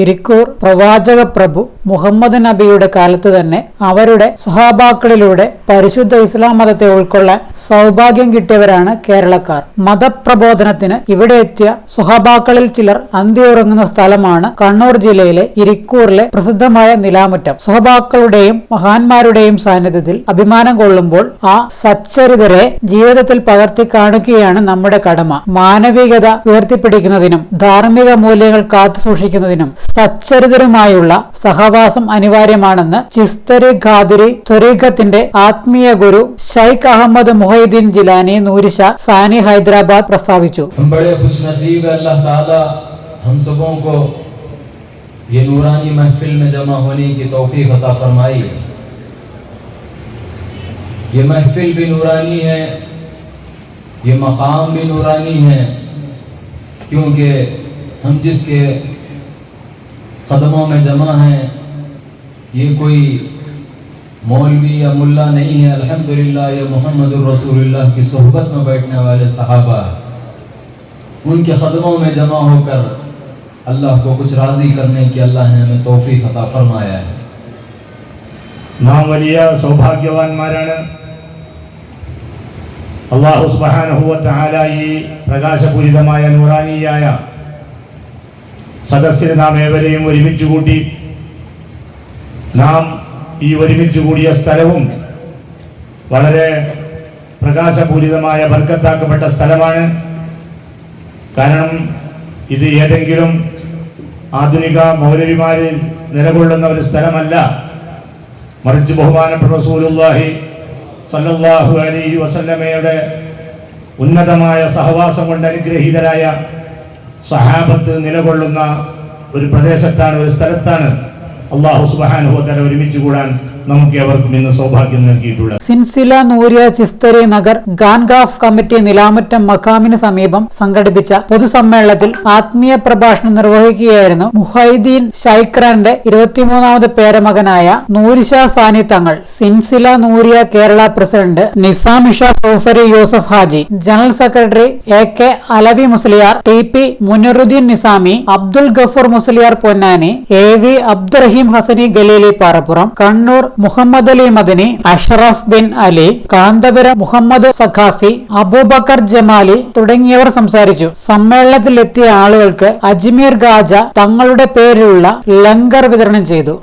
ഇരിക്കൂർ പ്രവാചക പ്രഭു മുഹമ്മദ് നബിയുടെ കാലത്ത് തന്നെ അവരുടെ സ്വഹാബാക്കളിലൂടെ പരിശുദ്ധ ഇസ്ലാം മതത്തെ ഉൾക്കൊള്ളാൻ സൗഭാഗ്യം കിട്ടിയവരാണ് കേരളക്കാർ. മതപ്രബോധനത്തിന് ഇവിടെ എത്തിയ സ്വഹാബാക്കളിൽ ചിലർ അന്തിയുറങ്ങുന്ന സ്ഥലമാണ് കണ്ണൂർ ജില്ലയിലെ ഇരിക്കൂറിലെ പ്രസിദ്ധമായ നിലാമുറ്റം. സ്വഹാബാക്കളുടെയും മഹാന്മാരുടെയും സാന്നിധ്യത്തിൽ അഭിമാനം കൊള്ളുമ്പോൾ ആ സച്ചരിതരെ ജീവിതത്തിൽ പകർത്തി കാണിക്കുകയാണ് നമ്മുടെ കടമ. മാനവികത ഉയർത്തിപ്പിടിക്കുന്നതിനും ധാർമ്മിക മൂല്യങ്ങൾ കാത്തു സൂക്ഷിക്കുന്നതിനും സച്ചരിതരുമായുള്ള സഹവാസം അനിവാര്യമാണെന്ന് ചിസ്തരി ഖാദിരി ത്വരീഖത്തിന്റെ ആത്മീയ ഗുരു ഷൈഖ് അഹമ്മദ് മുഹൈദ്ദീൻ ജിലാനി നൂരിഷ സാനി ഹൈദരാബാദ് പ്രസ്താവിച്ചു. ये नूरानी महफिल में जमा होने की तौफीक अता फरमाई। ये महफिल भी नूरानी है, ये मकाम भी नूरानी है, क्योंकि हम जिसके कदमों में जमा हैं ये कोई मौलवी या मुल्ला नहीं है। अल्हम्दुलिल्लाह ये मुहम्मदुर रसूलुल्लाह की सोहबत में बैठने वाले सहाबा, उनके कदमों में जमा होकर अल्लाह को कुछ राजी करने की अल्लाह ने हमें तौफीक अता फरमाया है. നാം വലിയ സൗഭാഗ്യവാന്മാരാണ്. അല്ലാഹു സുബ്ഹാനഹു വ തആല ഈ പ്രകാശപൂരിതമായ നൂറാനിയായ സദസ്സിൽ നാം ഏവരെയും ഒരുമിച്ച് കൂട്ടി. നാം ഈ ഒരുമിച്ച് കൂടിയ സ്ഥലവും വളരെ പ്രകാശപൂരിതമായ ബർക്കത്താക്കപ്പെട്ട സ്ഥലമാണ്. കാരണം ഇത് ഏതെങ്കിലും ആധുനിക മൗലവിമാരിൽ നിലകൊള്ളുന്ന ഒരു സ്ഥലമല്ല, മറിച്ച് ബഹുമാനപ്പെട്ട റസൂലുള്ളാഹി സ്വല്ലല്ലാഹു അലൈഹി വസല്ലമയുടെ ഉന്നതമായ സഹവാസം കൊണ്ട് അനുഗ്രഹീതരായ സഹാബത്ത് നിലകൊള്ളുന്ന ഒരു പ്രദേശത്താണ്, ഒരു സ്ഥലത്താണ് അല്ലാഹു സുബ്ഹാനഹു വ തആല ഒരുമിച്ച് കൂടാൻ നമുക്ക് ഏവർക്കും ഇന്ന് സൗഭാഗ്യം നൽകിയിട്ടുള്ളത്. സിൻസില നൂരിയ ചിസ്തരി നഗർ ഗാൻഗാഫ് കമ്മിറ്റി നിലാമുറ്റം മഖാമിന് സമീപം സംഘടിപ്പിച്ച പൊതുസമ്മേളനത്തിൽ ആത്മീയ പ്രഭാഷണം നിർവഹിക്കുകയായിരുന്നു മുഹൈദ്ദീൻ ഷൈഖ്റാന്റെ 23ാമത് പേരമകനായ നൂരിഷ സാനി തങ്ങൾ. സിൻസില നൂരിയ കേരള പ്രസിഡന്റ് നിസാമിഷ സോഫരി Yusuf Haji, general secretary AK Alavi Musliyar, TP Munaruddin Nizami, Abdul Ghafoor Musliyar Ponnani, AV Abdurahim Hasani Galeeli Parappuram, Kannur Muhammad Ali Madani, Ashraf bin Ali, Kanthapuram Muhammad Saqafi, Abubakar Jamali തുടങ്ങിയവർ സംസാരിച്ചു. സമ്മേളനത്തിലെത്തിയ ആളുകൾക്ക് അജ്മീർ ഗാജ തങ്ങളുടെ പേരിലുള്ള ലങ്കർ വിതരണം ചെയ്തു.